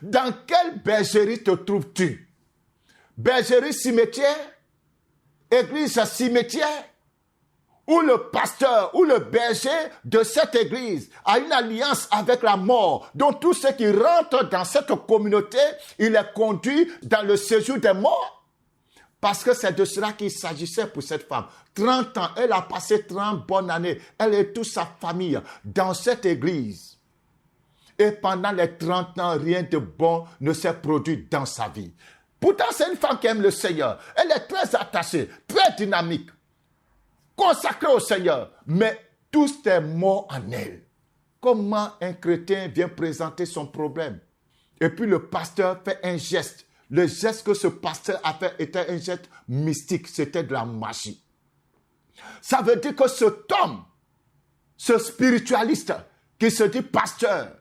Dans quelle bergerie te trouves-tu? Bergerie cimetière? Église cimetière? Où le pasteur ou le berger de cette église a une alliance avec la mort. Donc tous ceux qui rentrent dans cette communauté, il les conduit dans le séjour des morts. Parce que c'est de cela qu'il s'agissait pour cette femme. 30 ans, elle a passé 30 bonnes années. Elle et toute sa famille dans cette église. Et pendant les 30 ans, rien de bon ne s'est produit dans sa vie. Pourtant, c'est une femme qui aime le Seigneur. Elle est très attachée, très dynamique, consacrée au Seigneur. Mais tout est mort en elle. Comment un chrétien vient présenter son problème? Et puis le pasteur fait un geste. Le geste que ce pasteur a fait était un geste mystique. C'était de la magie. Ça veut dire que cet homme, ce spiritualiste qui se dit pasteur,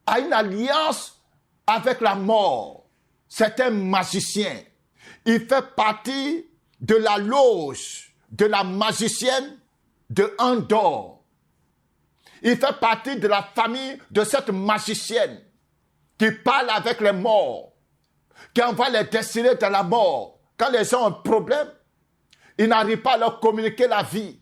a une alliance avec la mort. C'est un magicien. Il fait partie de la loge de la magicienne de Endor. Il fait partie de la famille de cette magicienne qui parle avec les morts, qui envoie les destinés dans la mort. Quand les gens ont un problème, il n'arrive pas à leur communiquer la vie.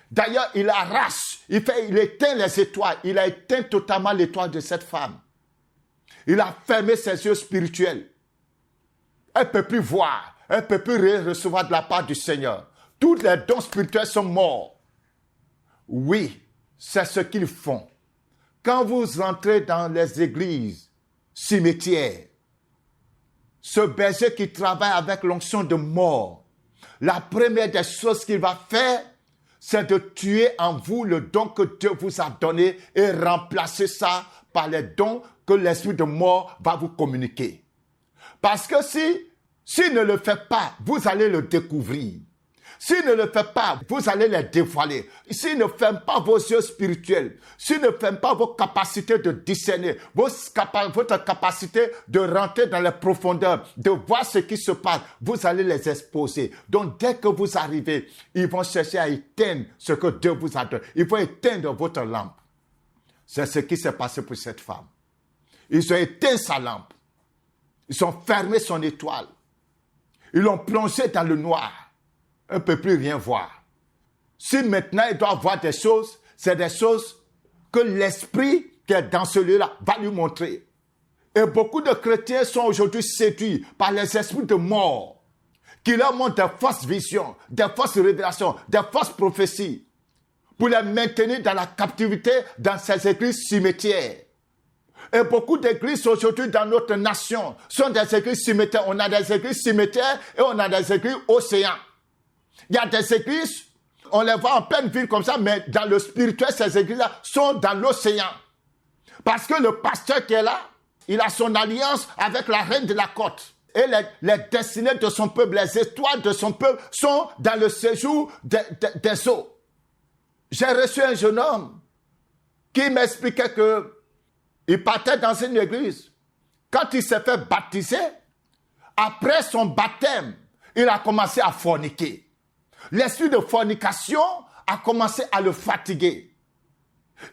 D'ailleurs, il arrache, il éteint les étoiles. Il a éteint totalement l'étoile de cette femme. Il a fermé ses yeux spirituels. Elle ne peut plus voir. Elle ne peut plus rien recevoir de la part du Seigneur. Tous les dons spirituels sont morts. Oui, c'est ce qu'ils font. Quand vous entrez dans les églises, cimetières, ce berger qui travaille avec l'onction de mort, la première des choses qu'il va faire, c'est de tuer en vous le don que Dieu vous a donné et remplacer ça par les dons que l'esprit de mort va vous communiquer. Parce que s'il ne le fait pas, vous allez le découvrir. S'il ne le fait pas, vous allez les dévoiler. S'il ne ferme pas vos yeux spirituels, s'il ne ferme pas vos capacités de discerner, votre capacité de rentrer dans les profondeurs, de voir ce qui se passe, vous allez les exposer. Donc dès que vous arrivez, ils vont chercher à éteindre ce que Dieu vous a donné. Ils vont éteindre votre lampe. C'est ce qui s'est passé pour cette femme. Ils ont éteint sa lampe. Ils ont fermé son étoile. Ils l'ont plongé dans le noir. Elle ne peut plus rien voir. Si maintenant il doit voir des choses, c'est des choses que l'esprit qui est dans ce lieu-là va lui montrer. Et beaucoup de chrétiens sont aujourd'hui séduits par les esprits de mort qui leur montrent des fausses visions, des fausses révélations, des fausses prophéties pour les maintenir dans la captivité dans ces églises cimetières. Et beaucoup d'églises aujourd'hui dans notre nation sont des églises cimetières. On a des églises cimetières et on a des églises océans. Il y a des églises, on les voit en pleine ville comme ça, mais dans le spirituel, ces églises-là sont dans l'océan. Parce que le pasteur qui est là, il a son alliance avec la reine de la côte. Et les destinées de son peuple, les étoiles de son peuple sont dans le séjour des eaux. J'ai reçu un jeune homme qui m'expliquait qu'il partait dans une église. Quand il s'est fait baptiser, après son baptême, il a commencé à forniquer. L'esprit de fornication a commencé à le fatiguer.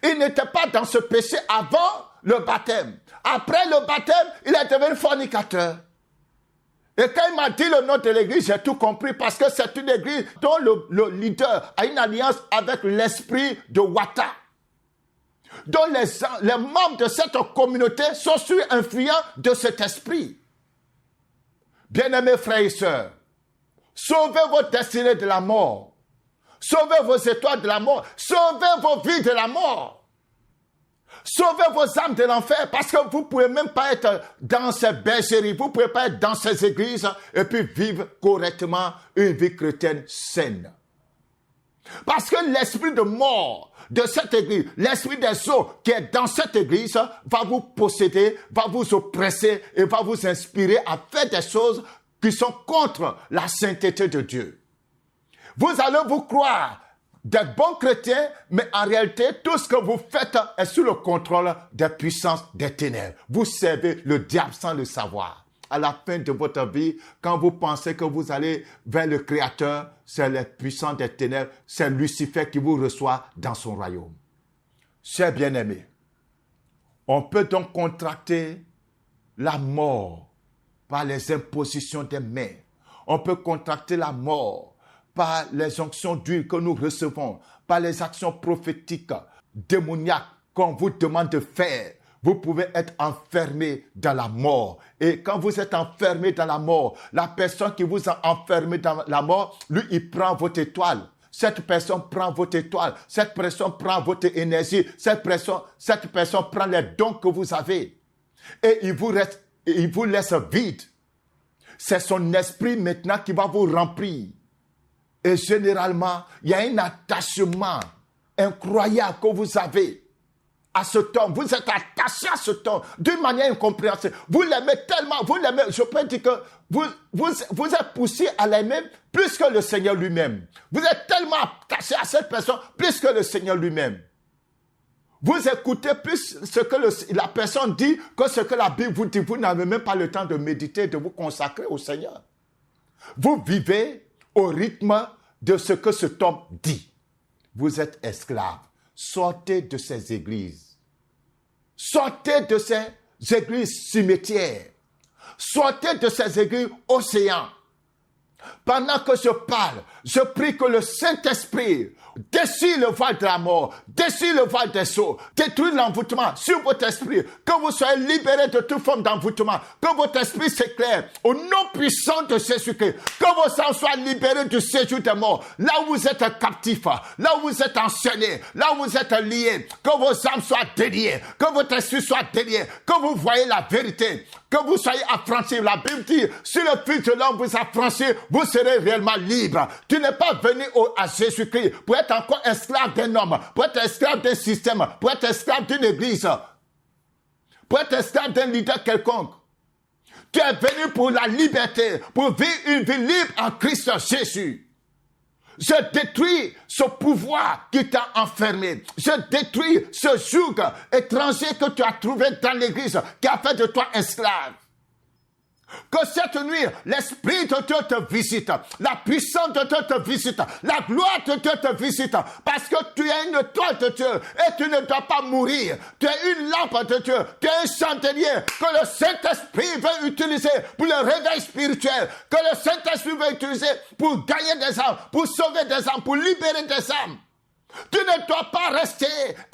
Il n'était pas dans ce péché avant le baptême. Après le baptême, il est devenu fornicateur. Et quand il m'a dit le nom de l'église, j'ai tout compris parce que c'est une église dont le leader a une alliance avec l'esprit de Wata. Donc les membres de cette communauté sont sous influents de cet esprit. Bien-aimés frères et sœurs, sauvez vos destinées de la mort. Sauvez vos étoiles de la mort. Sauvez vos vies de la mort. Sauvez vos âmes de l'enfer parce que vous ne pouvez même pas être dans ces bergeries, vous ne pouvez pas être dans ces églises et puis vivre correctement une vie chrétienne saine. Parce que l'esprit de mort de cette église, l'esprit des eaux qui est dans cette église va vous posséder, va vous oppresser et va vous inspirer à faire des choses qui sont contre la sainteté de Dieu. Vous allez vous croire des bons chrétiens, mais en réalité, tout ce que vous faites est sous le contrôle des puissances des ténèbres. Vous servez le diable sans le savoir. À la fin de votre vie, quand vous pensez que vous allez vers le Créateur, c'est les puissants des ténèbres, c'est Lucifer qui vous reçoit dans son royaume. Chers bien-aimés, on peut donc contracter la mort par les impositions des mains. On peut contracter la mort par les onctions d'huile que nous recevons, par les actions prophétiques, démoniaques qu'on vous demande de faire. Vous pouvez être enfermé dans la mort. Et quand vous êtes enfermé dans la mort, la personne qui vous a enfermé dans la mort, lui, il prend votre étoile. Cette personne prend votre étoile. Cette personne prend votre énergie. Cette personne prend les dons que vous avez. Et il vous laisse vide. C'est son esprit maintenant qui va vous remplir. Et généralement, il y a un attachement incroyable que vous avez à cet homme. Vous êtes attaché à cet homme d'une manière incompréhensible. Vous l'aimez tellement, vous l'aimez. Je peux dire que vous êtes poussé à l'aimer plus que le Seigneur lui-même. Vous êtes tellement attaché à cette personne plus que le Seigneur lui-même. Vous écoutez plus ce que la personne dit que ce que la Bible vous dit. Vous n'avez même pas le temps de méditer, de vous consacrer au Seigneur. Vous vivez au rythme de ce que cet homme dit. Vous êtes esclave. Sortez de ces églises. Sortez de ces églises cimetières. Sortez de ces églises océans. Pendant que je parle, je prie que le Saint-Esprit déchire le voile de la mort, déchire le voile des eaux, détruit l'envoûtement sur votre esprit, que vous soyez libérés de toute forme d'envoûtement, que votre esprit s'éclaire au nom puissant de Jésus-Christ, que vos âmes soient libérés du séjour des morts, là où vous êtes captifs, là où vous êtes enchaînés, là où vous êtes liés, que vos âmes soient déliées, que votre esprit soit délié, que vous voyez la vérité, que vous soyez affranchis. La Bible dit, si le Fils de l'homme vous affranchit, vous serez réellement libre. Tu n'es pas venu à Jésus-Christ pour être encore esclave d'un homme, pour être esclave d'un système, pour être esclave d'une église, pour être esclave d'un leader quelconque. Tu es venu pour la liberté, pour vivre une vie libre en Christ Jésus. Je détruis ce pouvoir qui t'a enfermé. Je détruis ce joug étranger que tu as trouvé dans l'église qui a fait de toi esclave. Que cette nuit, l'Esprit de Dieu te visite, la puissance de Dieu te visite, la gloire de Dieu te visite, parce que tu es une toile de Dieu et tu ne dois pas mourir. Tu es une lampe de Dieu, tu es un chandelier que le Saint-Esprit veut utiliser pour le réveil spirituel, que le Saint-Esprit veut utiliser pour gagner des âmes, pour sauver des âmes, pour libérer des âmes. Tu ne dois pas rester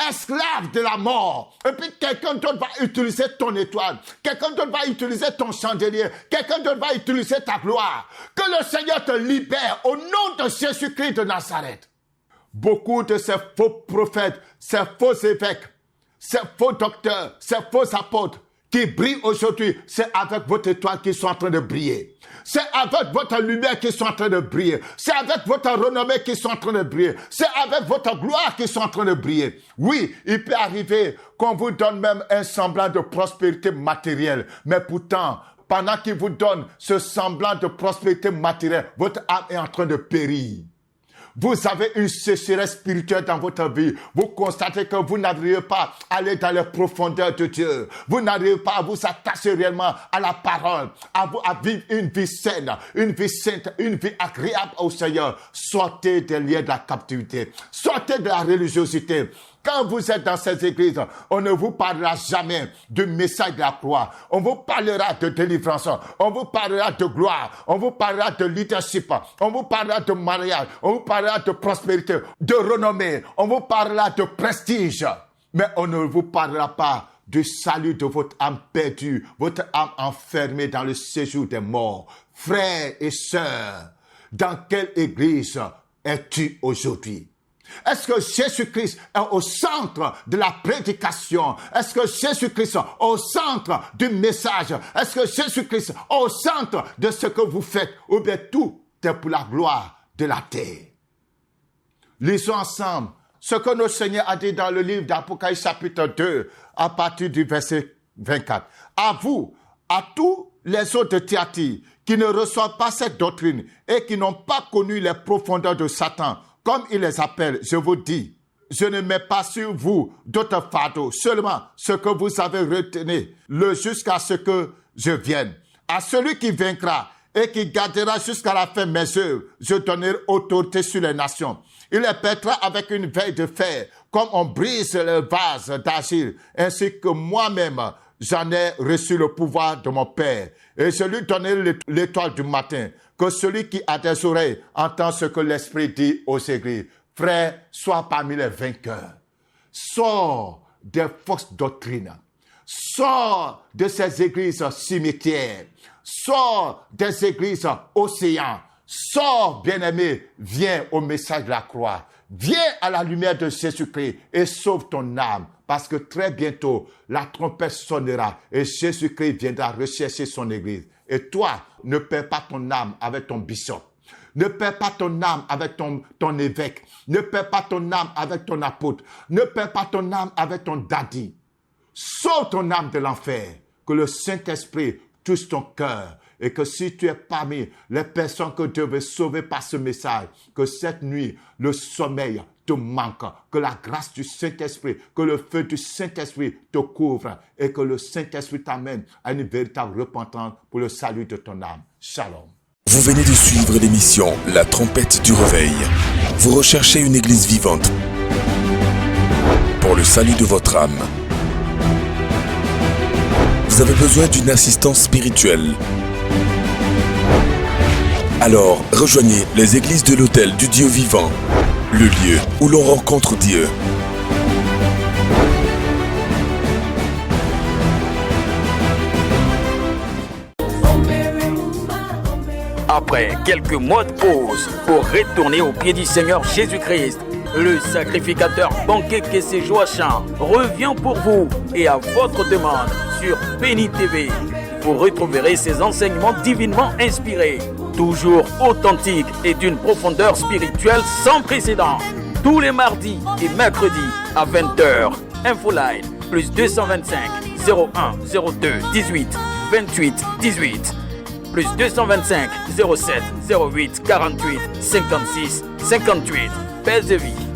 esclave de la mort. Et puis quelqu'un d'autre va utiliser ton étoile. Quelqu'un d'autre va utiliser ton chandelier. Quelqu'un d'autre va utiliser ta gloire. Que le Seigneur te libère au nom de Jésus-Christ de Nazareth. Beaucoup de ces faux prophètes, ces faux évêques, ces faux docteurs, ces faux apôtres qui brillent aujourd'hui, c'est avec votre étoile qu'ils sont en train de briller. C'est avec votre lumière qu'ils sont en train de briller. C'est avec votre renommée qu'ils sont en train de briller. C'est avec votre gloire qu'ils sont en train de briller. Oui, il peut arriver qu'on vous donne même un semblant de prospérité matérielle. Mais pourtant, pendant qu'il vous donne ce semblant de prospérité matérielle, votre âme est en train de périr. Vous avez une sécheresse spirituelle dans votre vie. Vous constatez que vous n'arrivez pas à aller dans les profondeurs de Dieu. Vous n'arrivez pas à vous attacher réellement à la parole, à vivre une vie saine, une vie sainte, une vie agréable au Seigneur. Sortez des liens de la captivité. Sortez de la religiosité. Quand vous êtes dans ces églises, on ne vous parlera jamais du message de la croix. On vous parlera de délivrance. On vous parlera de gloire. On vous parlera de leadership. On vous parlera de mariage. On vous parlera de prospérité, de renommée. On vous parlera de prestige. Mais on ne vous parlera pas du salut de votre âme perdue, votre âme enfermée dans le séjour des morts. Frères et sœurs, dans quelle église es-tu aujourd'hui? Est-ce que Jésus-Christ est au centre de la prédication? Est-ce que Jésus-Christ est au centre du message? Est-ce que Jésus-Christ est au centre de ce que vous faites? Ou bien tout est pour la gloire de la terre? Lisons ensemble ce que notre Seigneur a dit dans le livre d'Apocalypse chapitre 2 à partir du verset 24. À vous, à tous les autres de Thyatire qui ne reçoivent pas cette doctrine et qui n'ont pas connu les profondeurs de Satan, comme il les appelle, je vous dis, je ne mets pas sur vous d'autres fardeaux, seulement ce que vous avez retenu, jusqu'à ce que je vienne. À celui qui vaincra et qui gardera jusqu'à la fin mes œuvres, je donnerai autorité sur les nations. Il les pètera avec une veille de fer, comme on brise le vase d'argile, ainsi que moi-même, j'en ai reçu le pouvoir de mon Père. Et je lui donnai l'étoile du matin, que celui qui a des oreilles entend ce que l'Esprit dit aux églises. Frère, sois parmi les vainqueurs. Sors des fausses doctrines. Sors de ces églises cimetières. Sors des églises océans. Sors, bien-aimé, viens au message de la croix. Viens à la lumière de Jésus-Christ et sauve ton âme. Parce que très bientôt, la trompette sonnera et Jésus-Christ viendra rechercher son église. Et toi, ne perds pas ton âme avec ton bishop. Ne perds pas ton âme avec ton évêque. Ne perds pas ton âme avec ton apôtre. Ne perds pas ton âme avec ton daddy. Sauve ton âme de l'enfer. Que le Saint-Esprit touche ton cœur. Et que si tu es parmi les personnes que Dieu veut sauver par ce message, que cette nuit, le sommeil te manque, que la grâce du Saint-Esprit, que le feu du Saint-Esprit te couvre et que le Saint-Esprit t'amène à une véritable repentance pour le salut de ton âme. Shalom. Vous venez de suivre l'émission La Trompette du Réveil. Vous recherchez une église vivante pour le salut de votre âme. Vous avez besoin d'une assistance spirituelle. Alors, rejoignez les églises de l'Autel du Dieu vivant, le lieu où l'on rencontre Dieu. Après quelques mois de pause pour retourner au pied du Seigneur Jésus-Christ, le sacrificateur Bankeke Joachim revient pour vous et à votre demande sur Béni TV. Vous retrouverez ces enseignements divinement inspirés, toujours authentiques et d'une profondeur spirituelle sans précédent. Tous les mardis et mercredis à 20h. Infoline plus 225 01 02 18 28 18 plus 225 07 08 48 56 58. Paix de vie.